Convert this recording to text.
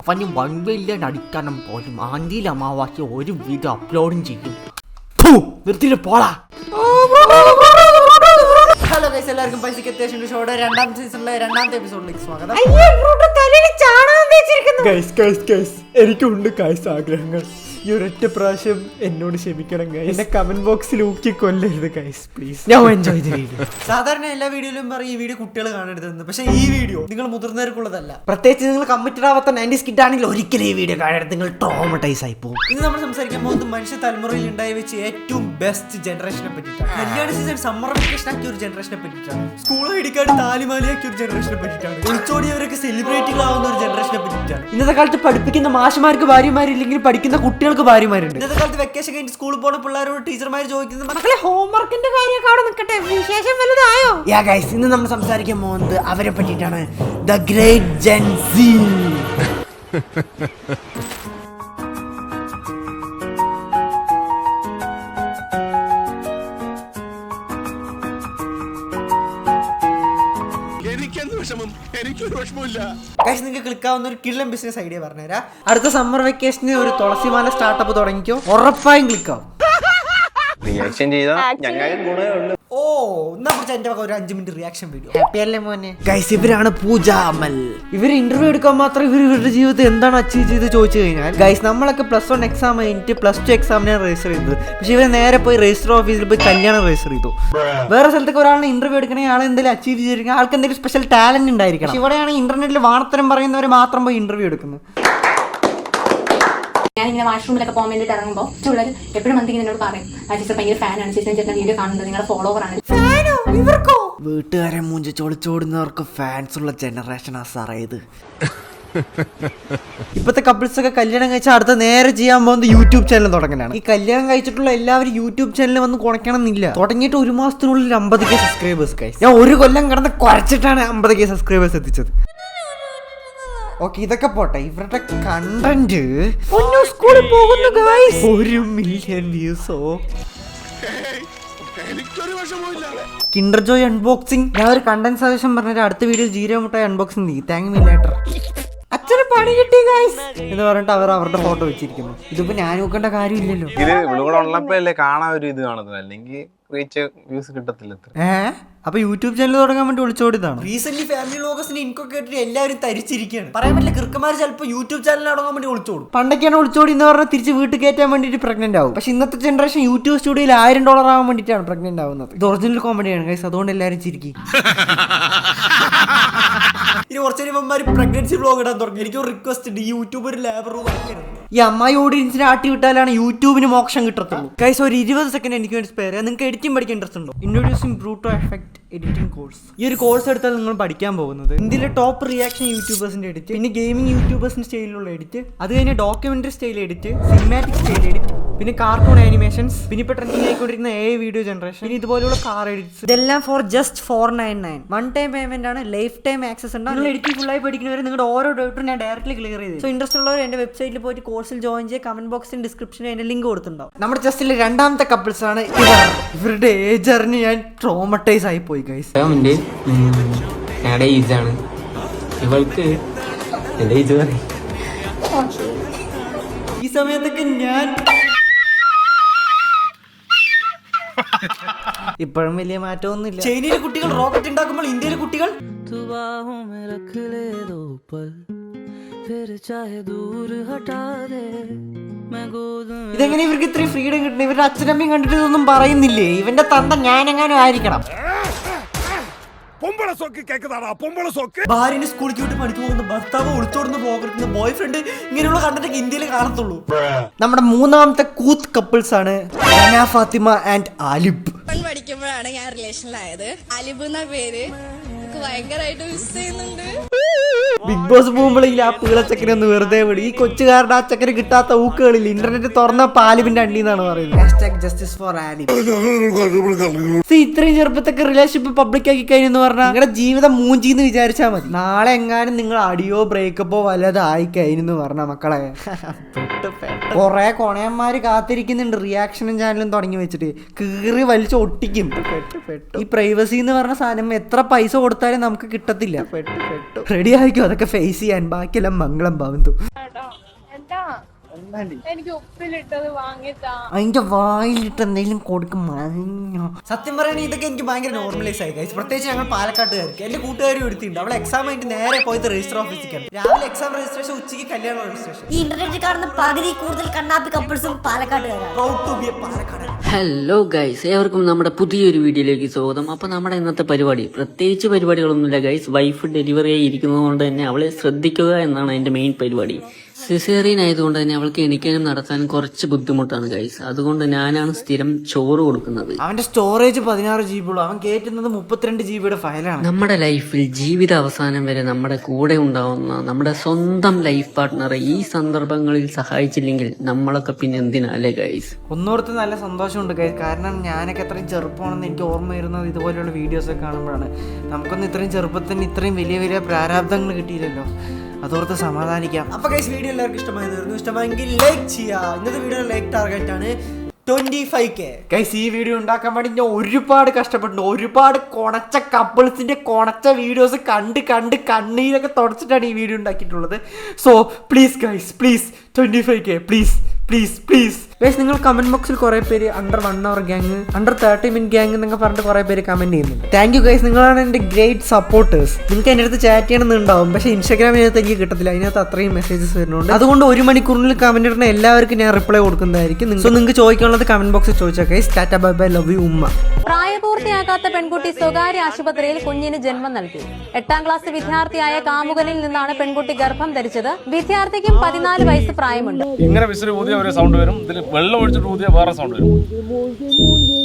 അവന് വൺവെയില്ലാണ്ട് അടിക്കണം പോലും ആന്തിയിൽ അമാവാസി ഒരു വീഡിയോ അപ്ലോഡും ചെയ്യും. നിർത്തിയിട്ട് പോടാ. ഹലോ ഗൈസ്, എല്ലാവർക്കും പൈസക്ക് അത്യാവശ്യം ഷോയുടെ രണ്ടാമത്തെ സീസണിലെ രണ്ടാമത്തെ എപ്പിസോഡിലേക്ക് സ്വാഗതം. എനിക്കുണ്ട് ഗൈസ് ആഗ്രഹങ്ങൾ. ഈ ഒരൊറ്റ പ്രാവശ്യം എന്നോട് ക്ഷമിക്കണം ഗൈസ്. എന്നെ കമന്റ് ബോക്സിൽ ഊക്കി കൊല്ലരുത് ഗൈസ് പ്ലീസ്. ഞാൻ എൻജോയ് ചെയ്തു. സാധാരണ എല്ലാ വീഡിയോയിലും പറയും ഈ വീഡിയോ കുട്ടികൾ കാണരുതെന്ന്. പക്ഷെ ഈ വീഡിയോ നിങ്ങൾ മുതിർന്നവർക്കുള്ളതല്ല. പ്രത്യേകിച്ച് നിങ്ങൾ കമ്മിറ്റഡ് ആവാത്ത 90s കിഡ് ആണെങ്കിൽ ഒരിക്കലും ഈ വീഡിയോ കാണരുത്. നിങ്ങൾ ട്രോമറ്റൈസ് ആയി പോകും. ഇന്ന് നമ്മൾ സംസാരിക്കാൻ പോകുന്നത് മനുഷ്യ തലമുറയിൽ ഉണ്ടായി വെച്ച് ഏറ്റവും ബെസ്റ്റ് ജനറേഷനെ പറ്റിയിട്ടാണ്. കല്യാണ സീസൺ സമ്മർ വെക്കേഷൻ ആക്കിയ ഒരു ജനറേഷനെ പറ്റിയിട്ടാണ്. സ്കൂൾ ഐഡിക്കാർഡ് താലിമാലിയാക്കിയ ഒരു ജനറേഷനെ പറ്റിയിട്ടാണ്. ഒളിച്ചോടിയവരൊക്കെ സെലിബ്രിറ്റികളാവുന്ന ഒരു ജനറേഷനെ പറ്റിയിട്ടാണ്. ഇന്നത്തെ കാലത്ത് പഠിപ്പിക്കുന്ന മാഷുമാർക്ക് ഭാര്യമാരില്ലെങ്കിൽ പഠിക്കുന്ന കുട്ടികൾക്ക് ഭാര്യമാരുണ്ട്. ഇന്നത്തെ കാലത്ത് വെക്കേഷൻ കഴിഞ്ഞ് സ്കൂളിൽ പോകുന്ന പിള്ളേരോട് ടീച്ചർമാർ ചോദിക്കുന്നത് മക്കളെ ഹോംവർക്കിന്റെ കാര്യമൊക്കെ അവിടെ നിൽക്കട്ടെ, വിശേഷം വലുതായോ? യാ ഗൈസ്, ഇന്ന് നമ്മൾ സംസാരിക്കാൻ പോകുന്നത് അവരെ പറ്റിയിട്ടാണ്. The great Gen Z. നിങ്ങൾക്ക് ക്ലിക്കാവുന്ന ഒരു കിള്ളൻ ബിസിനസ് ഐഡിയ പറഞ്ഞുതരാം. അടുത്ത സമ്മർ വെക്കേഷന് ഒരു തുളസിമാല സ്റ്റാർട്ടപ്പ് തുടങ്ങിക്കോ, ഉറപ്പായും ക്ലിക്കാവും. റിയാക്ഷൻ ചെയ്താൽ ഞങ്ങൾക്ക് ഗുണമേ ഉള്ളൂ. ഓ, എന്നാ കുറിച്ച് എന്റെ ഒരു 5 മിനിറ്റ് റിയാക്ഷൻ വീഡിയോ. ഹാപ്പി അല്ലേ മോനെ? ഗൈസ്, ഇവരാണ് പൂജ അമൽ. ഇവർ ഇന്റർവ്യൂ എടുക്കാൻ മാത്രം ഇവരുടെ ജീവിതത്തിൽ എന്താണ് അച്ചീവ് ചെയ്ത് ചോദിച്ചു കഴിഞ്ഞാൽ, ഗൈസ് നമ്മളൊക്കെ +1 എക്സാം കഴിഞ്ഞിട്ട് +2 എക്സാമിനാണ് രജിസ്റ്റർ ചെയ്തത്. പക്ഷെ ഇവർ നേരെ പോയി രജിസ്റ്റർ ഓഫീസിൽ പോയി കല്യാണം രജിസ്റ്റർ ചെയ്തു. വേറെ സ്ഥലത്തൊക്കെ ഒരാളെ ഇന്റർവ്യൂ എടുക്കണമെങ്കിൽ ആൾ എന്തെങ്കിലും അച്ചീവ് ചെയ്തിരിക്കണം, ആൾക്ക് എന്തെങ്കിലും സ്പെഷ്യൽ ടാലന്റ് ഉണ്ടായിരിക്കണം. ഇവിടെയാണ് ഇന്റർനെറ്റിൽ വാർത്തരം പറയുന്നവർ മാത്രം പോയി ഇന്റർവ്യൂ എടുക്കുന്നത്. ഞാനിങ്ങനെ വാഷ്റൂമിലൊക്കെ പോകാൻ വേണ്ടിയിട്ട് ഇറങ്ങുമ്പോൾ പിള്ളേർ എപ്പോഴും വന്നിങ്ങനെ എന്നോട് പറയും, ആ ടീച്ചർ ഭയങ്കര ഫാനാണ്, ടീച്ചർ ചേട്ടൻ വീഡിയോ കാണുന്നത്, നിങ്ങളുടെ ഫോളോവറാണ്. വീട്ടുകാരെ മൂഞ്ചി ചൊളിച്ചോടുന്നവർക്ക് ഫാൻസ് ഉള്ള ജനറേഷനാ സാറേ ഇത്. ഇപ്പത്തെ കപ്പിൾസ് ഒക്കെ കല്യാണം കഴിച്ചാൽ അടുത്ത നേരെ ചെയ്യാൻ പോകുന്നത് യൂട്യൂബ് ചാനൽ തുടങ്ങാനാണ്. ഈ കല്യാണം കഴിച്ചിട്ടുള്ള എല്ലാവരും യൂട്യൂബ് ചാനൽ വന്ന് കുണയ്ക്കണം എന്നില്ല. തുടങ്ങിയിട്ട് 1 മാസത്തിനുള്ളിൽ 50K സബ്സ്ക്രൈബേഴ്സ് കഴിച്ചു. ഞാൻ 1 കൊല്ലം കിടന്ന് കുറച്ചിട്ടാണ് 50K സബ്സ്ക്രൈബേഴ്സ് എത്തിച്ചത്. ഓക്കെ, ഇതൊക്കെ പോട്ടെ. ഇവരുടെ കണ്ടന്റ് സ്കൂളിൽ പോകുന്നു ഗൈസ്, 1 മില്യൺ വ്യൂസോ. Kinder Joy unboxing. ഞാൻ ഒരു കണ്ടന്റ് സജഷൻ പറഞ്ഞിട്ട് അടുത്ത വീഡിയോ ജീരോ മുട്ടായി അൺബോക്സിംഗ് ചെയ്യും. Thank you later. അച്ഛന് പണി കിട്ടി ഗൈസ് എന്ന് പറഞ്ഞിട്ട് അവർ അവരുടെ ഫോട്ടോ വെച്ചിരിക്കുന്നു. ഇതിപ്പോ ഞാൻ നോക്കേണ്ട കാര്യമില്ലല്ലോ. ഇത് ഇവിടെ ഉള്ളപ്പോഴല്ലേ കാണാൻ ഒരു ഇത് കാണുന്നത്, അല്ലെങ്കിൽ റീച്ച് വ്യൂസ് കിട്ടത്തില്ല. അപ്പൊ യൂട്യൂബ് ചാനൽ തുടങ്ങാൻ വേണ്ടി വിളിച്ചോടിയതാണ്. റീസെന്റ് ഫാമിലി വ്ലോഗേഴ്സിന് ഇൻകൊക്കെ കേട്ടിട്ട് എല്ലാവരും തരിച്ചിരിക്കുകയാണ്. പറയാൻ പറ്റില്ല, കൃക്കന്മാർ ചിലപ്പോൾ യൂട്യൂബ് ചാനൽ തുടങ്ങാൻ വേണ്ടി വിളിച്ചോടും. പണ്ടൊക്കെയാണ് വിളിച്ചോടി എന്ന് പറഞ്ഞാൽ തിരിച്ച് വീട്ടിൽ കയറ്റാൻ വേണ്ടിയിട്ട് പ്രഗ്നന്റ് ആവും. പക്ഷെ ഇന്നത്തെ ജനറേഷൻ യൂട്യൂബ് സ്റ്റുഡിയോയിൽ $1000 ആവാൻ വേണ്ടിയിട്ടാണ് പ്രഗ്നന്റ് ആവുന്നത്. ഇത് ഒറിജിനൽ കോമഡിയാണ് ഗൈസ്, അതുകൊണ്ട് എല്ലാവരും ചിരിക്കും. ഇനി കുറച്ചു ഇവന്മാർ പ്രഗ്നൻസി വ്ലോഗ് ഇടാൻ തുടങ്ങി. എനിക്കൊരു റിക്വസ്റ്റ് ഉണ്ട്, ഈ യൂട്യൂബ് ഒരു ലേബർ റൂം ആക്കരുത്. ഈ അമ്മായി ഓഡിയൻസിനെ ആട്ടി വിട്ടാലാണ് യൂട്യൂബിന് മോക്ഷം കിട്ടത്തുള്ളൂ. ഗൈസ്, ഒരു 20 സെക്കൻഡ് എനിക്ക് വേണ്ടി സ്പെയർ ചെയ്യാം. നിങ്ങൾക്ക് എഡിറ്റിംഗ് പഠിക്കാൻ ഇൻട്രസ്റ്റ് ഉണ്ടോ? ഇൻട്രൊഡ്യൂസിംഗ് ബ്രൂട്ടോ എഫക്ട് എഡിറ്റിംഗ് കോഴ്സ്. ഈ ഒരു കോഴ്സ് എടുത്താൽ നിങ്ങൾ പഠിക്കാൻ പോകുന്നത് ഇന്ത്യയിലെ ടോപ്പ് റിയാക്ഷൻ യൂട്യൂബേഴ്സിന്റെ എഡിറ്റ്, പിന്നെ ഗെയിമിംഗ് യൂട്യൂബേഴ്സിന്റെ സ്റ്റൈലിലുള്ള എഡിറ്റ്, അത് കഴിഞ്ഞ് documentary style edit, cinematic style edit, പിന്നെ കാർട്ടൂൺ ആനിമേഷൻസ്, പിന്നെ ഇപ്പൊ ട്രെൻഡിങ് ആയിക്കൊണ്ടിരിക്കുന്ന AI വീഡിയോ ജനറേഷൻ, പിന്നെ ഇതുപോലുള്ള കാർ എഡിറ്റ്സ്. ഇതെല്ലാം ഫോർ ജസ്റ്റ് $499. 1 ടൈം പേയ്മെന്റ് ആണ്, ലൈഫ് ടൈം ആക്സസ് ഉണ്ട്. നിങ്ങൾ എഡിറ്റിംഗ് ഫുള്ളായി പഠിക്കുന്നവരെ നിങ്ങളുടെ ഓരോ ഡൗട്ടും ഞാൻ ഡയറക്റ്റ്ലി ക്ലിയർ ചെയ്തു. സോ ഇൻട്രസ്റ്റ് ഉള്ളവർ എന്റെ വെബ്സൈറ്റിൽ പോയിട്ട് കോഴ്സിൽ ജോയിൻ ചെയ്യുക. കമന്റ് ബോക്സിൽ ഡിസ്ക്രിപ്ഷനിൽ അതിന്റെ ലിങ്ക് കൊടുത്തിട്ടുണ്ടാവും. നമ്മുടെ ജസ്റ്റിലെ രണ്ടാമത്തെ കപ്പിൾസ് ആണ് ഇവർ. ഇവരുടെ ഏജ് അറിഞ്ഞ് ഞാൻ ട്രോമറ്റൈസ് ആയി പോയി ഗൈസ്. ഞങ്ങളുടെ ഏജാണ് ഇവൾക്ക്. എന്റെ ഏജ് പറയും. ഈ സമയത്തൊക്കെ ഞാൻ ഇപ്പോഴും വലിയ മാറ്റമൊന്നുമില്ല. ചൈനയിലെ കുട്ടികൾ റോക്കറ്റ് ഉണ്ടാക്കുമ്പോൾ ഇന്ത്യയിലെ കുട്ടികൾ ഇതെങ്ങനെ ഇവർക്ക് ഇത്രയും ഫ്രീഡം കിട്ടണം? ഇവരുടെ അച്ഛനമ്മയും കണ്ടിട്ട് ഇതൊന്നും പറയുന്നില്ലേ? ഇവന്റെ തന്ത ഞാനെങ്ങാനും ആയിരിക്കണം. ഭാര്യനെ സ്കൂളിലേക്ക് വിട്ട് പണിക്ക് പോകുന്ന ഭർത്താവ് ഒളിച്ചോടുന്ന വ്ലോഗ് എടുക്കുന്ന ബോയ് ഫ്രണ്ട്, ഇങ്ങനെയുള്ള കണ്ടന്റ് ഇന്ത്യയിൽ കാണത്തുള്ളൂ. നമ്മുടെ മൂന്നാമത്തെ കൂത്ത് കപ്പിൾസ് ആണ് റന ഫാത്തിമ ആൻഡ് ആലിബ്. പഠിക്കുമ്പോഴാണ് ഞാൻ റിലേഷനിലായത്. ആലിബ് എന്ന പേര് ഭയങ്കരമായിട്ട് മിസ് ചെയ്യുന്നുണ്ട്. ബിഗ് ബോസ് പോകുമ്പോഴെങ്കിൽ ആ പീളച്ചക്കനെ ഒന്ന് വെറുതെ വിടും. ഈ കൊച്ചുകാരുടെ ആ ചക്കന് കിട്ടാത്ത ഊക്കുകളിൽ ഇന്റർനെറ്റ് തുറന്ന പാലിബിന്റെ അണ്ടി എന്നാണ് പറയുന്നത്. Justice for Alib. ഇത്രയും ചെറുപ്പത്തൊക്കെ റിലേഷൻഷിപ്പ് പബ്ലിക് ആക്കി കഴിഞ്ഞെന്ന് പറഞ്ഞാൽ നിങ്ങളുടെ ജീവിതം മൂഞ്ചിന്ന് വിചാരിച്ചാൽ മതി. നാളെ എങ്ങാനും നിങ്ങൾ അടിയോ ബ്രേക്കപ്പോ വല്ലതായി കഴിഞ്ഞെന്ന് പറഞ്ഞ മക്കളെ കൊറേ കൊണയന്മാര് കാത്തിരിക്കുന്നുണ്ട്. റിയാക്ഷനും ചാനലും തുടങ്ങി വെച്ചിട്ട് കീറി വലിച്ച് ഒട്ടിക്കും. ഈ പ്രൈവസി എന്ന് പറഞ്ഞ സാധനം എത്ര പൈസ കൊടുത്താലും നമുക്ക് കിട്ടത്തില്ല. റെഡി ആയിക്കോ അതൊക്കെ ഫേസ് ചെയ്യാൻ. ബാക്കിയെല്ലാം മംഗളം ഭവന്തു. എനിക്ക് ഉപ്പിലിട്ടത് വാങ്ങിത്താ. അതിന്റെ വായിലിട്ട് എന്തെങ്കിലും കൊടുക്കും. മഞ്ഞോ സത്യം പറയണേ ഇതൊക്കെ എനിക്ക് ഭയങ്കര നോർമലൈസ് ആയി ഗൈസ്. പ്രത്യേകിച്ച് ഞങ്ങൾ പാലക്കാട്ടുകാർക്ക്. എന്റെ കൂട്ടുകാരും എടുത്തിട്ടുണ്ട്. അവൾ എക്സാം ആയിട്ട് നേരെ പോയത് രജിസ്റ്റർ ഓഫീസിൽ. രാവിലെ എക്സാം രജിസ്ട്രേഷൻ, ഉച്ചയ്ക്ക് കല്യാണ രജിസ്ട്രേഷൻ. ഈ ഇന്റർനെറ്റിൽ കാണുന്ന പകുതി കൂടുതൽ കണ്ണാപ്പി കപ്പിൾസും പാലക്കാട്ടുകാരാണ്. പ്രൗഡ് ടു ബി എ പാലക്കാടൻ. ഹലോ ഗൈസ്, ഏവർക്കും നമ്മുടെ പുതിയൊരു വീഡിയോയിലേക്ക് സ്വാഗതം. അപ്പോൾ നമ്മുടെ ഇന്നത്തെ പരിപാടി പ്രത്യേകിച്ച് പരിപാടികളൊന്നുമില്ല ഗൈസ്. വൈഫ് ഡെലിവറി ആയി ഇരിക്കുന്നത് കൊണ്ട് തന്നെ അവളെ ശ്രദ്ധിക്കുക എന്നാണ് അതിന്റെ മെയിൻ പരിപാടി. സിസേറിയൻ ആയതുകൊണ്ട് തന്നെ അവൾക്ക് എണിക്കാനും നടത്താനും കുറച്ച് ബുദ്ധിമുട്ടാണ് ഗൈസ്. അതുകൊണ്ട് ഞാനാണ് സ്ഥിരം ചോറ് കൊടുക്കുന്നത്. അവന്റെ സ്റ്റോറേജ് 16 GB ഉള്ളൂ. അവൻ കയറ്റുന്നത് 32 GB ഫയലാണ്. നമ്മുടെ ലൈഫിൽ ജീവിത അവസാനം വരെ നമ്മുടെ കൂടെ ഉണ്ടാവുന്ന നമ്മുടെ സ്വന്തം ലൈഫ് പാർട്ട്ണറെ ഈ സന്ദർഭങ്ങളിൽ സഹായിച്ചില്ലെങ്കിൽ നമ്മളൊക്കെ പിന്നെ എന്തിനല്ലേ ഗൈസ്? ഒന്നോർത്ത് നല്ല സന്തോഷമുണ്ട് ഗൈസ്. കാരണം ഞാനൊക്കെ എത്രയും ചെറുപ്പമാണെന്ന് എനിക്ക് ഓർമ്മ വരുന്നത് ഇതുപോലെയുള്ള വീഡിയോസൊക്കെ കാണുമ്പോഴാണ്. നമുക്കൊന്നും ഇത്രയും ചെറുപ്പത്തിന് ഇത്രയും വലിയ വലിയ പ്രാരാബ്ദങ്ങൾ കിട്ടിയില്ലല്ലോ. അതോർത്ത് സമാധാനിക്കാം. അപ്പൊ ഗൈസ് വീഡിയോ എല്ലാവർക്കും ഇഷ്ടമായെങ്കിൽ ലൈക്ക് ചെയ്യുക. ഇന്നത്തെ വീഡിയോ ലൈക്ക് ടാർഗറ്റ് ആണ് 25K. ഗൈസ് ഈ വീഡിയോ ഉണ്ടാക്കാൻ വേണ്ടി ഞാൻ ഒരുപാട് കഷ്ടപ്പെട്ടു. ഒരുപാട് കൊണച്ച കപ്പിൾസിന്റെ കൊണച്ച വീഡിയോസ് കണ്ട് കണ്ണീരൊക്കെ തുടച്ചിട്ടാണ് ഈ വീഡിയോ ഉണ്ടാക്കിയിട്ടുള്ളത്. So please guys, please 25K please please please guys. നിങ്ങൾ കമന്റ് ബോക്സിൽ കുറെ പേര് under 1 hour gang, under 30 minute gang എന്നൊക്കെ പറഞ്ഞിട്ട് കുറെ പേര് കമന്റ് ചെയ്യുന്നുണ്ട്. താങ്ക് യു ഗൈസ്, നിങ്ങളാണ് എൻ്റെ ഗ്രേറ്റ് സപ്പോർട്ടേഴ്സ്. നിങ്ങൾക്ക് എൻ്റെ അടുത്ത് ചാറ്റ് ചെയ്യണമെന്നുണ്ടാവും, പക്ഷേ ഇൻസ്റ്റാഗ്രാമിനകത്ത് എനിക്ക് കിട്ടത്തില്ല. അതിനകത്ത് അത്രയും മെസ്സേജസ് വരുന്നുണ്ട്. അതുകൊണ്ട് 1 മണിക്കൂറിനുള്ളിൽ കമന്റ് ഇടുന്ന എല്ലാവർക്കും ഞാൻ റിപ്ലൈ കൊടുക്കുന്നതായിരിക്കും. സോ നിങ്ങൾക്ക് ചോദിക്കാനുള്ളത് കമന്റ് ബോക്സിൽ ചോദിച്ചാൽ guys. Tata bye bye, love you ഉമ്മ. പ്രായപൂർത്തിയാകാത്ത പെൺകുട്ടി സ്വകാര്യ ആശുപത്രിയിൽ കുഞ്ഞിന് ജന്മം നൽകി. 8ാം ക്ലാസ് വിദ്യാർത്ഥിയായ കാമുകനിൽ നിന്നാണ് പെൺകുട്ടി ഗർഭം ധരിച്ചത്. വിദ്യാർത്ഥിക്കും 14 വയസ്സ് പ്രായമുണ്ട്. ഇങ്ങനെ വിസിൽ ഊതിയ ഒരു സൗണ്ട് വരും, ഇതിൽ വെള്ളം ഒഴിച്ചിട്ട് ഊതിയ വേറെ സൗണ്ട് വരും.